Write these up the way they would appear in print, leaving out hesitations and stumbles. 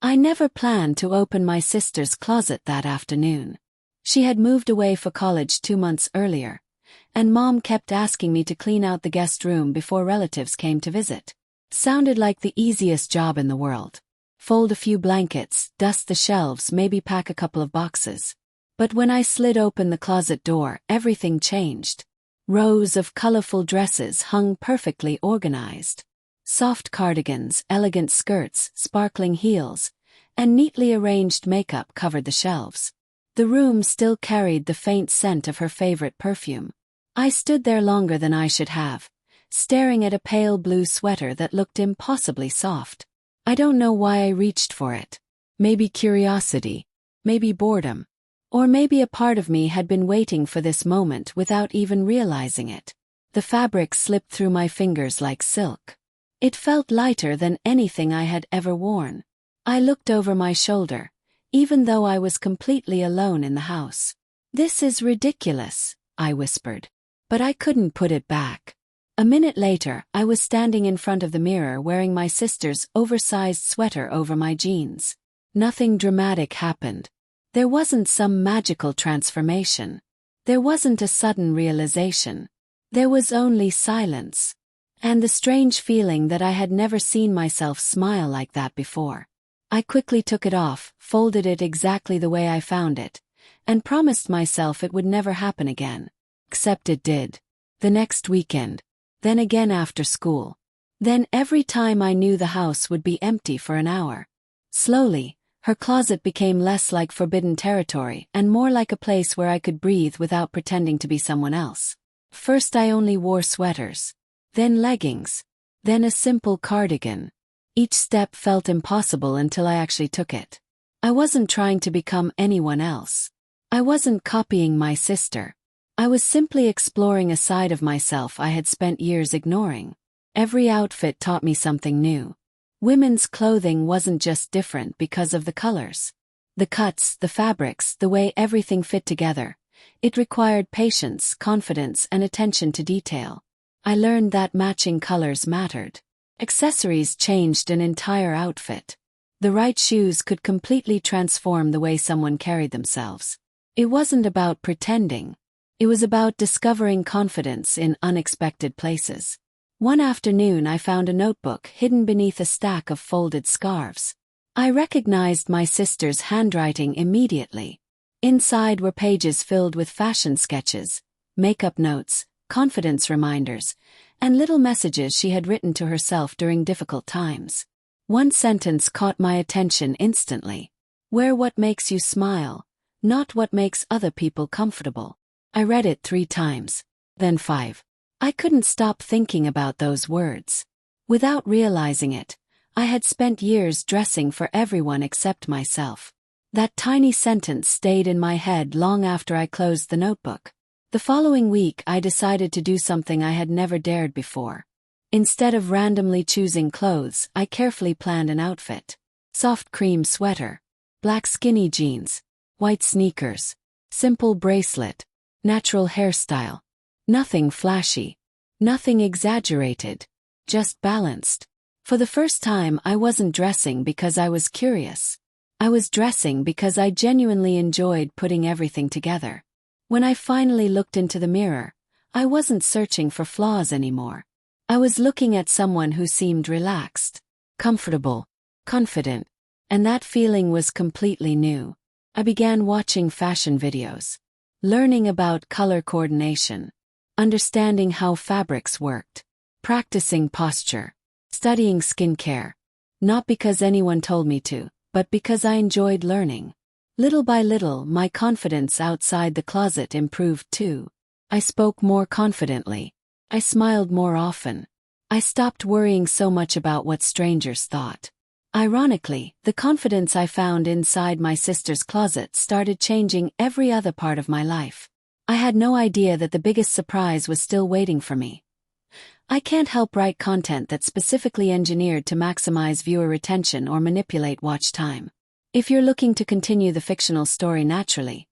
I never planned to open my sister's closet that afternoon. She had moved away for college 2 months earlier, and Mom kept asking me to clean out the guest room before relatives came to visit. Sounded like the easiest job in the world. Fold a few blankets, dust the shelves, maybe pack a couple of boxes. But when I slid open the closet door, everything changed. Rows of colorful dresses hung perfectly organized. Soft cardigans, elegant skirts, sparkling heels, and neatly arranged makeup covered the shelves. The room still carried the faint scent of her favorite perfume. I stood there longer than I should have, staring at a pale blue sweater that looked impossibly soft. I don't know why I reached for it. Maybe curiosity, maybe boredom, or maybe a part of me had been waiting for this moment without even realizing it. The fabric slipped through my fingers like silk. It felt lighter than anything I had ever worn. I looked over my shoulder, even though I was completely alone in the house. "This is ridiculous," I whispered. But I couldn't put it back. A minute later, I was standing in front of the mirror wearing my sister's oversized sweater over my jeans. Nothing dramatic happened. There wasn't some magical transformation. There wasn't a sudden realization. There was only silence. And the strange feeling that I had never seen myself smile like that before. I quickly took it off, folded it exactly the way I found it, and promised myself it would never happen again. Except it did. The next weekend. Then again after school. Then every time I knew the house would be empty for an hour. Slowly, her closet became less like forbidden territory and more like a place where I could breathe without pretending to be someone else. First I only wore sweaters. Then leggings. Then a simple cardigan. Each step felt impossible until I actually took it. I wasn't trying to become anyone else. I wasn't copying my sister. I was simply exploring a side of myself I had spent years ignoring. Every outfit taught me something new. Women's clothing wasn't just different because of the colors. The cuts, the fabrics, the way everything fit together. It required patience, confidence, and attention to detail. I learned that matching colors mattered. Accessories changed an entire outfit. The right shoes could completely transform the way someone carried themselves. It wasn't about pretending. It was about discovering confidence in unexpected places. One afternoon I found a notebook hidden beneath a stack of folded scarves. I recognized my sister's handwriting immediately. Inside were pages filled with fashion sketches, makeup notes, confidence reminders, and little messages she had written to herself during difficult times. One sentence caught my attention instantly. "Wear what makes you smile, not what makes other people comfortable." I read it 3 times, then 5. I couldn't stop thinking about those words. Without realizing it, I had spent years dressing for everyone except myself. That tiny sentence stayed in my head long after I closed the notebook. The following week I decided to do something I had never dared before. Instead of randomly choosing clothes, I carefully planned an outfit. Soft cream sweater, black skinny jeans, white sneakers, simple bracelet, natural hairstyle. Nothing flashy. Nothing exaggerated. Just balanced. For the first time I wasn't dressing because I was curious. I was dressing because I genuinely enjoyed putting everything together. When I finally looked into the mirror, I wasn't searching for flaws anymore. I was looking at someone who seemed relaxed, comfortable, confident, and that feeling was completely new. I began watching fashion videos, learning about color coordination, understanding how fabrics worked, practicing posture, studying skincare, not because anyone told me to, but because I enjoyed learning. Little by little, my confidence outside the closet improved too. I spoke more confidently. I smiled more often. I stopped worrying so much about what strangers thought. Ironically, the confidence I found inside my sister's closet started changing every other part of my life. I had no idea that the biggest surprise was still waiting for me. I can't help write content that's specifically engineered to maximize viewer retention or manipulate watch time. If you're looking to continue the fictional story naturally,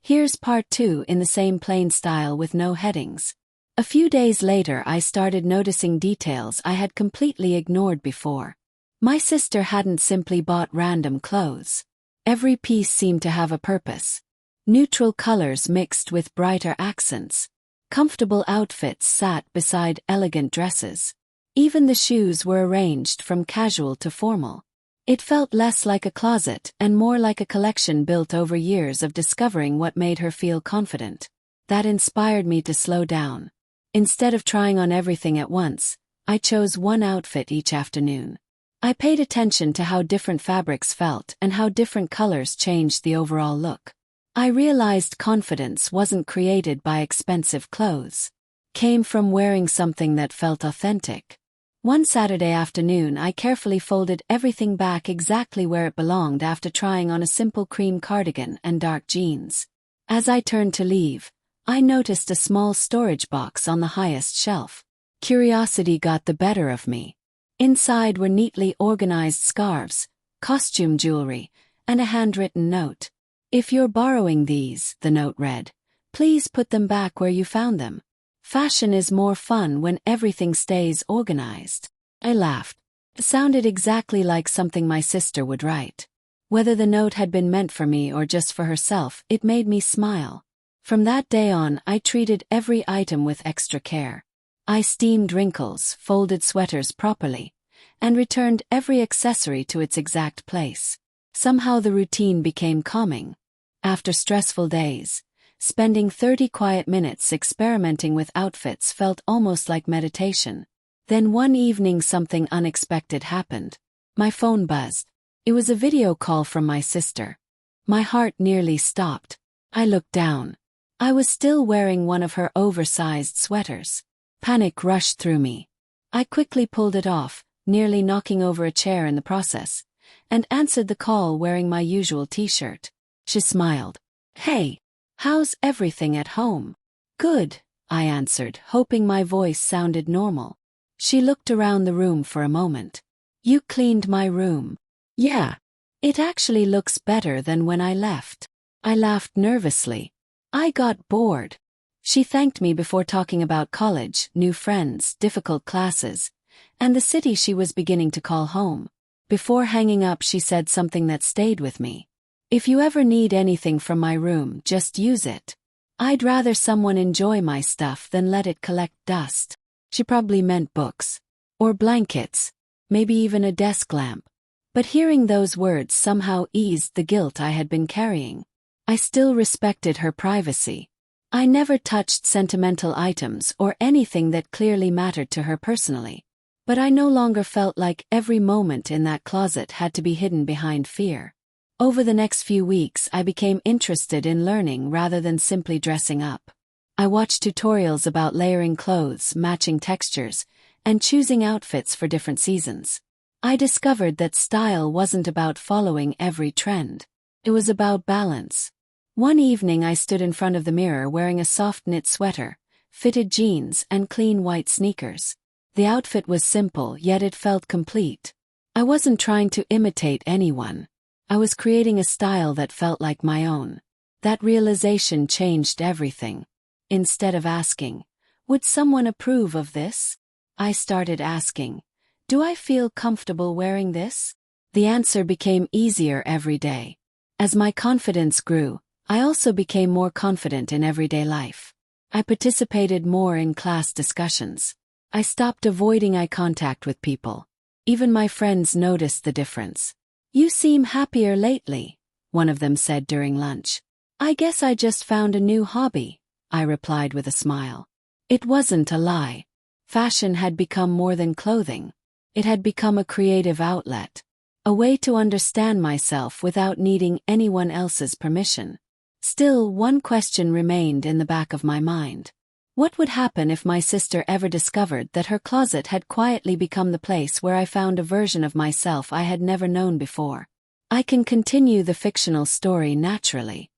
here's part 2 in the same plain style with no headings. A few days later I started noticing details I had completely ignored before. My sister hadn't simply bought random clothes. Every piece seemed to have a purpose. Neutral colors mixed with brighter accents. Comfortable outfits sat beside elegant dresses. Even the shoes were arranged from casual to formal. It felt less like a closet and more like a collection built over years of discovering what made her feel confident. That inspired me to slow down. Instead of trying on everything at once, I chose one outfit each afternoon. I paid attention to how different fabrics felt and how different colors changed the overall look. I realized confidence wasn't created by expensive clothes. It came from wearing something that felt authentic. One Saturday afternoon I carefully folded everything back exactly where it belonged after trying on a simple cream cardigan and dark jeans. As I turned to leave, I noticed a small storage box on the highest shelf. Curiosity got the better of me. Inside were neatly organized scarves, costume jewelry, and a handwritten note. "If you're borrowing these," the note read, "please put them back where you found them. Fashion is more fun when everything stays organized." I laughed. It sounded exactly like something my sister would write. Whether the note had been meant for me or just for herself, it made me smile. From that day on, I treated every item with extra care. I steamed wrinkles, folded sweaters properly, and returned every accessory to its exact place. Somehow the routine became calming. After stressful days, spending 30 quiet minutes experimenting with outfits felt almost like meditation. Then one evening something unexpected happened. My phone buzzed. It was a video call from my sister. My heart nearly stopped. I looked down. I was still wearing one of her oversized sweaters. Panic rushed through me. I quickly pulled it off, nearly knocking over a chair in the process, and answered the call wearing my usual t-shirt. She smiled. "Hey, how's everything at home?" "Good," I answered, hoping my voice sounded normal. She looked around the room for a moment. "You cleaned my room." "Yeah. It actually looks better than when I left." I laughed nervously. "I got bored." She thanked me before talking about college, new friends, difficult classes, and the city she was beginning to call home. Before hanging up, she said something that stayed with me. "If you ever need anything from my room, just use it. I'd rather someone enjoy my stuff than let it collect dust." She probably meant books. Or blankets. Maybe even a desk lamp. But hearing those words somehow eased the guilt I had been carrying. I still respected her privacy. I never touched sentimental items or anything that clearly mattered to her personally. But I no longer felt like every moment in that closet had to be hidden behind fear. Over the next few weeks, I became interested in learning rather than simply dressing up. I watched tutorials about layering clothes, matching textures, and choosing outfits for different seasons. I discovered that style wasn't about following every trend. It was about balance. One evening I stood in front of the mirror wearing a soft knit sweater, fitted jeans, and clean white sneakers. The outfit was simple, yet it felt complete. I wasn't trying to imitate anyone. I was creating a style that felt like my own. That realization changed everything. Instead of asking, "Would someone approve of this?" I started asking, "Do I feel comfortable wearing this?" The answer became easier every day. As my confidence grew, I also became more confident in everyday life. I participated more in class discussions. I stopped avoiding eye contact with people. Even my friends noticed the difference. "You seem happier lately," one of them said during lunch. "I guess I just found a new hobby," I replied with a smile. It wasn't a lie. Fashion had become more than clothing. It had become a creative outlet. A way to understand myself without needing anyone else's permission. Still, one question remained in the back of my mind. What would happen if my sister ever discovered that her closet had quietly become the place where I found a version of myself I had never known before? I can continue the fictional story naturally.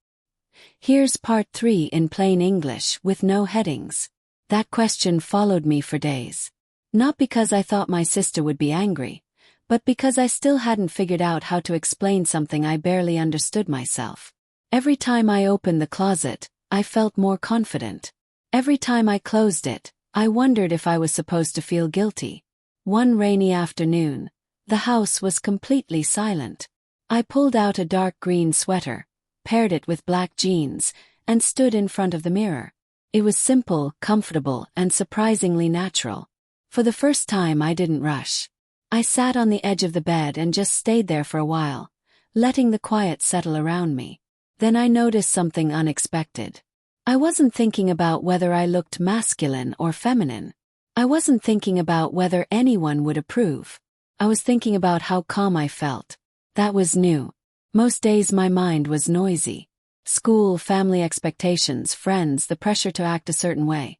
Here's part 3 in plain English with no headings. That question followed me for days. Not because I thought my sister would be angry, but because I still hadn't figured out how to explain something I barely understood myself. Every time I opened the closet, I felt more confident. Every time I closed it, I wondered if I was supposed to feel guilty. One rainy afternoon, The house was completely silent. I pulled out a dark green sweater, paired it with black jeans, and stood in front of the mirror. It was simple, comfortable, and surprisingly natural. For the first time, I didn't rush. I sat on the edge of the bed and just stayed there for a while, letting the quiet settle around me. Then I noticed something unexpected. I wasn't thinking about whether I looked masculine or feminine. I wasn't thinking about whether anyone would approve. I was thinking about how calm I felt. That was new. Most days my mind was noisy. School, family expectations, friends, the pressure to act a certain way.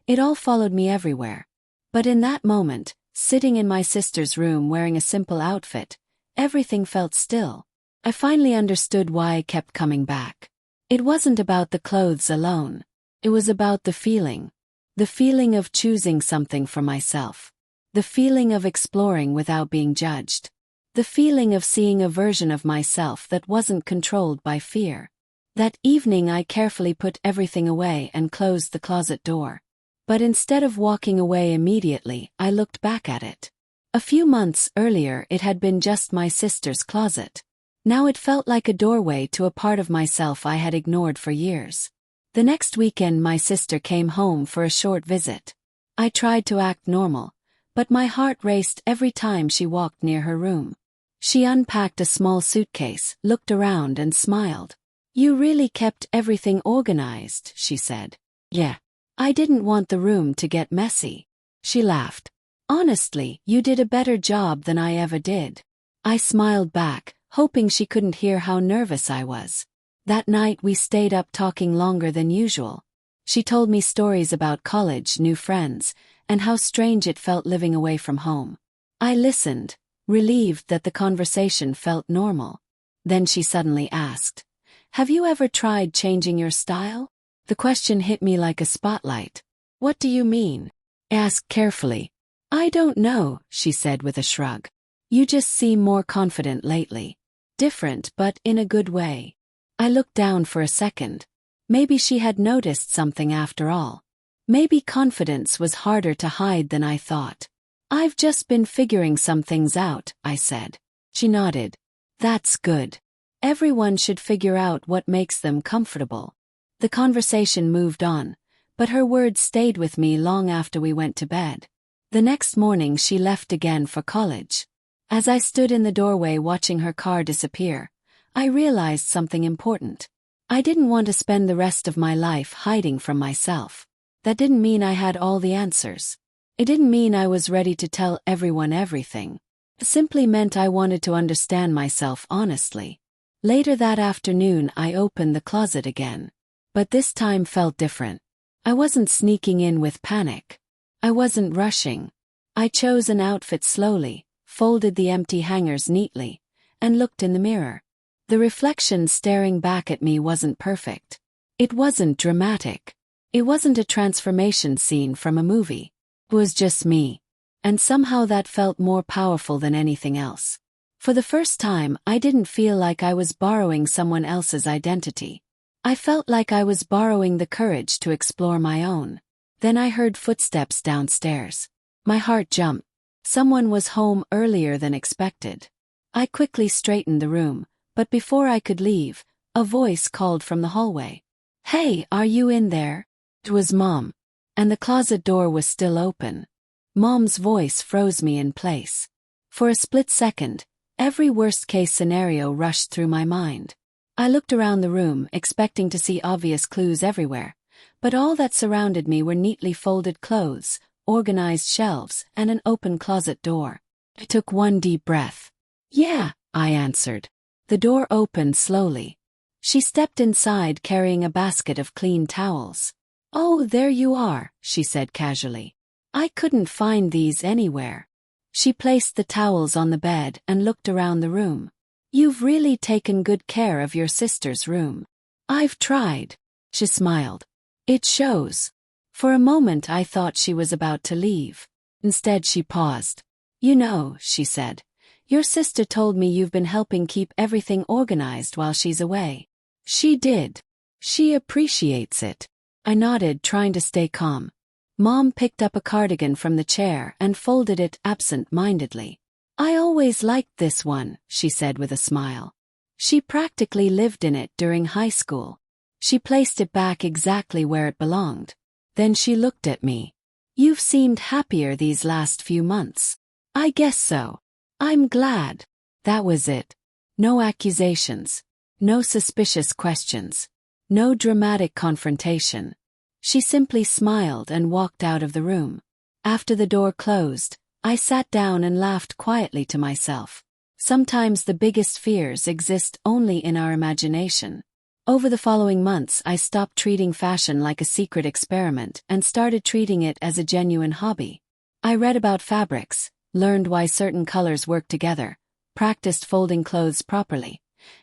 It all followed me everywhere. But in that moment, sitting in my sister's room wearing a simple outfit, everything felt still. I finally understood why I kept coming back. It wasn't about the clothes alone. It was about the feeling. The feeling of choosing something for myself. The feeling of exploring without being judged. The feeling of seeing a version of myself that wasn't controlled by fear. That evening I carefully put everything away and closed the closet door. But instead of walking away immediately, I looked back at it. A few months earlier it had been just my sister's closet. Now it felt like a doorway to a part of myself I had ignored for years. The next weekend my sister came home for a short visit. I tried to act normal, but my heart raced every time she walked near her room. She unpacked a small suitcase, looked around and smiled. "You really kept everything organized," she said. "Yeah. I didn't want the room to get messy." She laughed. "Honestly, you did a better job than I ever did." I smiled back, hoping she couldn't hear how nervous I was. That night we stayed up talking longer than usual. She told me stories about college, new friends, and how strange it felt living away from home. I listened, relieved that the conversation felt normal. Then she suddenly asked, "Have you ever tried changing your style?" The question hit me like a spotlight. "What do you mean?" I asked carefully. "I don't know," she said with a shrug. "You just seem more confident lately. Different, but in a good way." I looked down for a second. Maybe she had noticed something after all. Maybe confidence was harder to hide than I thought. "I've just been figuring some things out," I said. She nodded. "That's good. Everyone should figure out what makes them comfortable." The conversation moved on, but her words stayed with me long after we went to bed. The next morning she left again for college. As I stood in the doorway watching her car disappear, I realized something important. I didn't want to spend the rest of my life hiding from myself. That didn't mean I had all the answers. It didn't mean I was ready to tell everyone everything. It simply meant I wanted to understand myself honestly. Later that afternoon I opened the closet again. But this time felt different. I wasn't sneaking in with panic. I wasn't rushing. I chose an outfit slowly, folded the empty hangers neatly, and looked in the mirror. The reflection staring back at me wasn't perfect. It wasn't dramatic. It wasn't a transformation scene from a movie. It was just me. And somehow that felt more powerful than anything else. For the first time, I didn't feel like I was borrowing someone else's identity. I felt like I was borrowing the courage to explore my own. Then I heard footsteps downstairs. My heart jumped. Someone was home earlier than expected. I quickly straightened the room, but before I could leave, a voice called from the hallway. "Hey, are you in there?" It was Mom. And the closet door was still open. Mom's voice froze me in place. For a split second, every worst-case scenario rushed through my mind. I looked around the room, expecting to see obvious clues everywhere, but all that surrounded me were neatly folded clothes, organized shelves, and an open closet door. I took one deep breath. "Yeah," I answered. The door opened slowly. She stepped inside carrying a basket of clean towels. "Oh, there you are," she said casually. "I couldn't find these anywhere." She placed the towels on the bed and looked around the room. "You've really taken good care of your sister's room." "I've tried." She smiled. "It shows." For a moment I thought she was about to leave. Instead she paused. "You know," she said, "your sister told me you've been helping keep everything organized while she's away." "She did. She appreciates it." I nodded, trying to stay calm. Mom picked up a cardigan from the chair and folded it absent-mindedly. I always liked this one, she said with a smile. She practically lived in it during high school. She placed it back exactly where it belonged. Then she looked at me. You've seemed happier these last few months. I guess so. I'm glad. That was it. No accusations. No suspicious questions. No dramatic confrontation. She simply smiled and walked out of the room. After the door closed, I sat down and laughed quietly to myself. Sometimes the biggest fears exist only in our imagination. Over the following months, I stopped treating fashion like a secret experiment and started treating it as a genuine hobby. I read about fabrics, learned why certain colors work together, practiced folding clothes properly,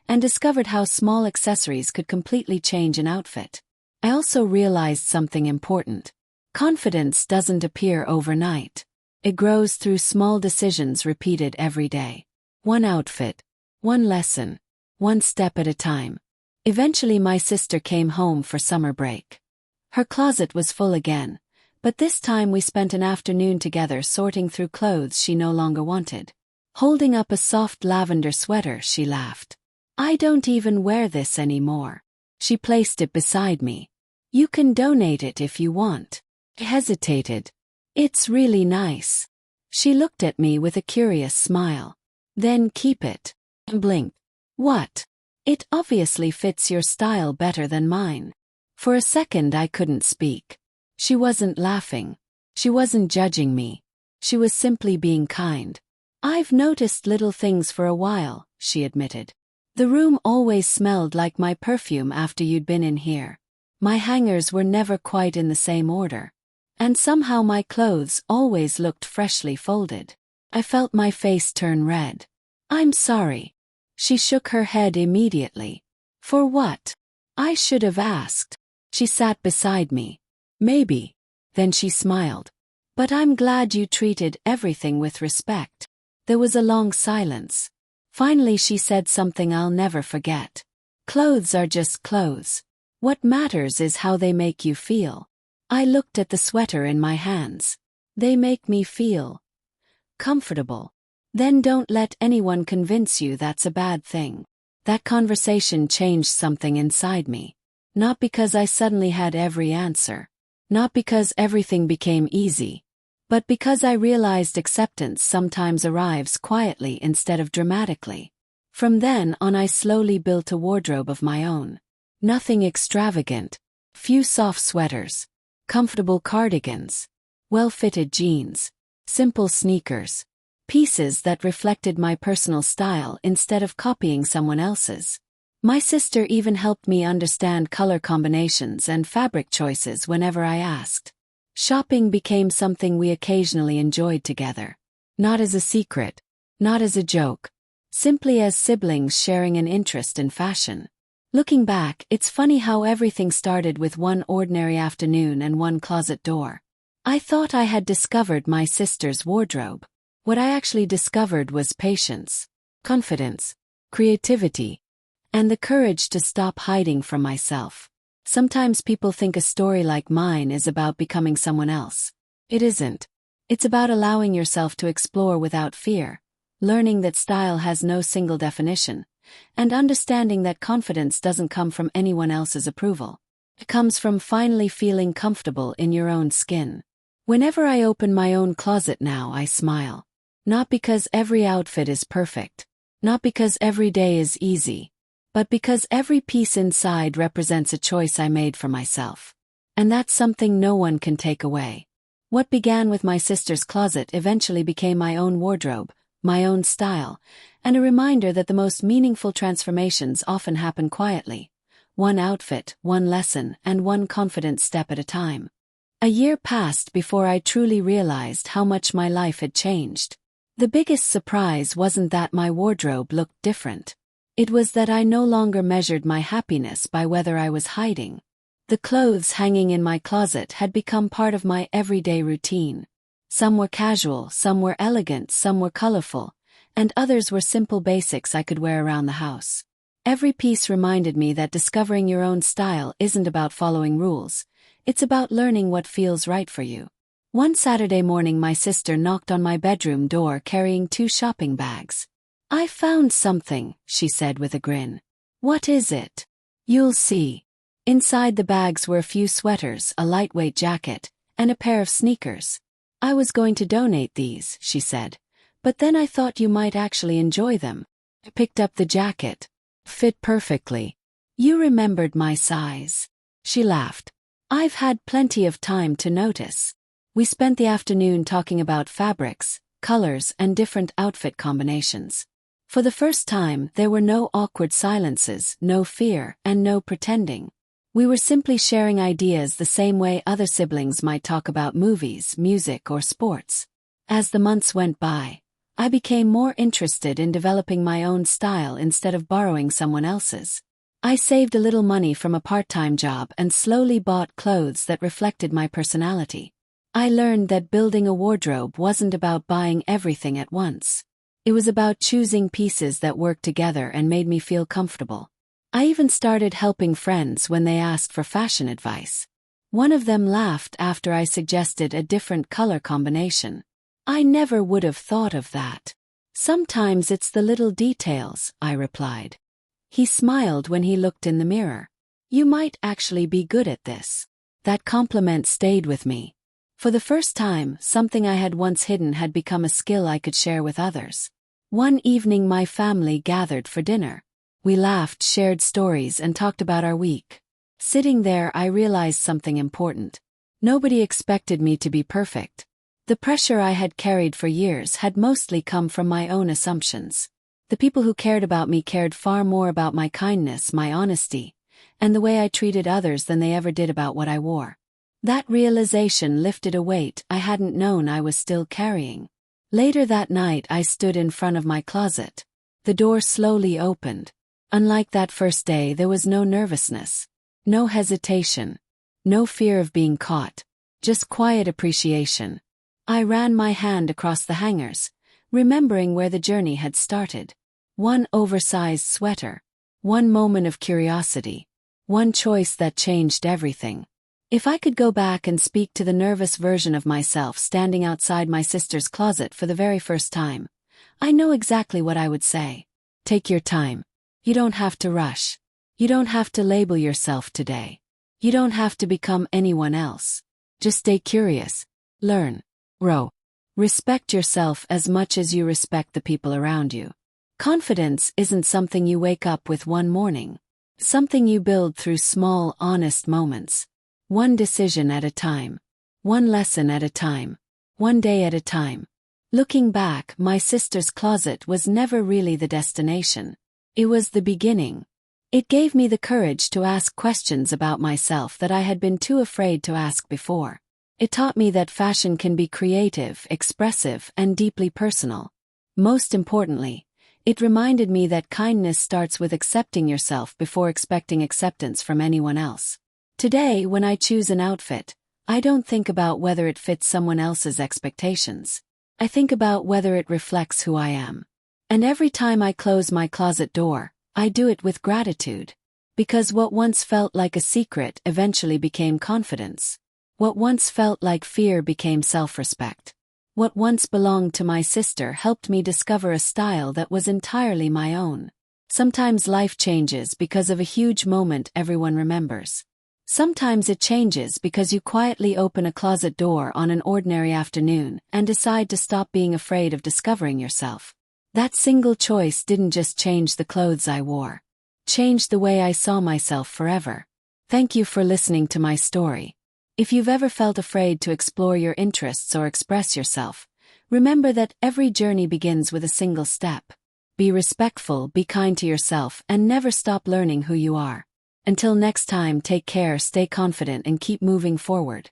and discovered how small accessories could completely change an outfit. I also realized something important. Confidence doesn't appear overnight. It grows through small decisions repeated every day. One outfit, one lesson, one step at a time. Eventually my sister came home for summer break. Her closet was full again, but this time we spent an afternoon together sorting through clothes she no longer wanted. Holding up a soft lavender sweater, she laughed. I don't even wear this anymore. She placed it beside me. You can donate it if you want. I hesitated. It's really nice. She looked at me with a curious smile. Then keep it. And blinked. What? It obviously fits your style better than mine. For a second I couldn't speak. She wasn't laughing. She wasn't judging me. She was simply being kind. I've noticed little things for a while, she admitted. The room always smelled like my perfume after you'd been in here. My hangers were never quite in the same order. And somehow my clothes always looked freshly folded. I felt my face turn red. I'm sorry. She shook her head immediately. For what? I should have asked. She sat beside me. Maybe. Then she smiled. But I'm glad you treated everything with respect. There was a long silence. Finally she said something I'll never forget. Clothes are just clothes. What matters is how they make you feel. I looked at the sweater in my hands. They make me feel comfortable. Then don't let anyone convince you that's a bad thing. That conversation changed something inside me. Not because I suddenly had every answer. Not because everything became easy. But because I realized acceptance sometimes arrives quietly instead of dramatically. From then on I slowly built a wardrobe of my own. Nothing extravagant. Few soft sweaters. Comfortable cardigans. Well-fitted jeans. Simple sneakers. Pieces that reflected my personal style instead of copying someone else's. My sister even helped me understand color combinations and fabric choices whenever I asked. Shopping became something we occasionally enjoyed together. Not as a secret. Not as a joke. Simply as siblings sharing an interest in fashion. Looking back, it's funny how everything started with one ordinary afternoon and one closet door. I thought I had discovered my sister's wardrobe. What I actually discovered was patience, confidence, creativity, and the courage to stop hiding from myself. Sometimes people think a story like mine is about becoming someone else. It isn't. It's about allowing yourself to explore without fear, learning that style has no single definition, and understanding that confidence doesn't come from anyone else's approval. It comes from finally feeling comfortable in your own skin. Whenever I open my own closet now, I smile. Not because every outfit is perfect. Not because every day is easy. But because every piece inside represents a choice I made for myself. And that's something no one can take away. What began with my sister's closet eventually became my own wardrobe, my own style, and a reminder that the most meaningful transformations often happen quietly. One outfit, one lesson, and one confident step at a time. A year passed before I truly realized how much my life had changed. The biggest surprise wasn't that my wardrobe looked different. It was that I no longer measured my happiness by whether I was hiding. The clothes hanging in my closet had become part of my everyday routine. Some were casual, some were elegant, some were colorful, and others were simple basics I could wear around the house. Every piece reminded me that discovering your own style isn't about following rules. It's about learning what feels right for you. One Saturday morning my sister knocked on my bedroom door carrying 2 shopping bags. "I found something," she said with a grin. "What is it?" "You'll see." Inside the bags were a few sweaters, a lightweight jacket, and a pair of sneakers. "I was going to donate these," she said, "but then I thought you might actually enjoy them." I picked up the jacket. Fit perfectly. "You remembered my size." She laughed. "I've had plenty of time to notice." We spent the afternoon talking about fabrics, colors, and different outfit combinations. For the first time, there were no awkward silences, no fear, and no pretending. We were simply sharing ideas the same way other siblings might talk about movies, music, or sports. As the months went by, I became more interested in developing my own style instead of borrowing someone else's. I saved a little money from a part-time job and slowly bought clothes that reflected my personality. I learned that building a wardrobe wasn't about buying everything at once. It was about choosing pieces that worked together and made me feel comfortable. I even started helping friends when they asked for fashion advice. One of them laughed after I suggested a different color combination. "I never would have thought of that." "Sometimes it's the little details," I replied. He smiled when he looked in the mirror. "You might actually be good at this." That compliment stayed with me. For the first time, something I had once hidden had become a skill I could share with others. One evening my family gathered for dinner. We laughed, shared stories, and talked about our week. Sitting there, I realized something important. Nobody expected me to be perfect. The pressure I had carried for years had mostly come from my own assumptions. The people who cared about me cared far more about my kindness, my honesty, and the way I treated others than they ever did about what I wore. That realization lifted a weight I hadn't known I was still carrying. Later that night I stood in front of my closet. The door slowly opened. Unlike that first day, there was no nervousness, no hesitation, no fear of being caught, just quiet appreciation. I ran my hand across the hangers, remembering where the journey had started. One oversized sweater, one moment of curiosity, one choice that changed everything. If I could go back and speak to the nervous version of myself standing outside my sister's closet for the very first time, I know exactly what I would say. Take your time. You don't have to rush. You don't have to label yourself today. You don't have to become anyone else. Just stay curious. Learn. Grow. Respect yourself as much as you respect the people around you. Confidence isn't something you wake up with one morning. Something you build through small, honest moments. One decision at a time. One lesson at a time. One day at a time. Looking back, my sister's closet was never really the destination. It was the beginning. It gave me the courage to ask questions about myself that I had been too afraid to ask before. It taught me that fashion can be creative, expressive, and deeply personal. Most importantly, it reminded me that kindness starts with accepting yourself before expecting acceptance from anyone else. Today, when I choose an outfit, I don't think about whether it fits someone else's expectations. I think about whether it reflects who I am. And every time I close my closet door, I do it with gratitude. Because what once felt like a secret eventually became confidence. What once felt like fear became self-respect. What once belonged to my sister helped me discover a style that was entirely my own. Sometimes life changes because of a huge moment everyone remembers. Sometimes it changes because you quietly open a closet door on an ordinary afternoon and decide to stop being afraid of discovering yourself. That single choice didn't just change the clothes I wore. Changed the way I saw myself forever. Thank you for listening to my story. If you've ever felt afraid to explore your interests or express yourself, remember that every journey begins with a single step. Be respectful, be kind to yourself, and never stop learning who you are. Until next time, take care, stay confident, and keep moving forward.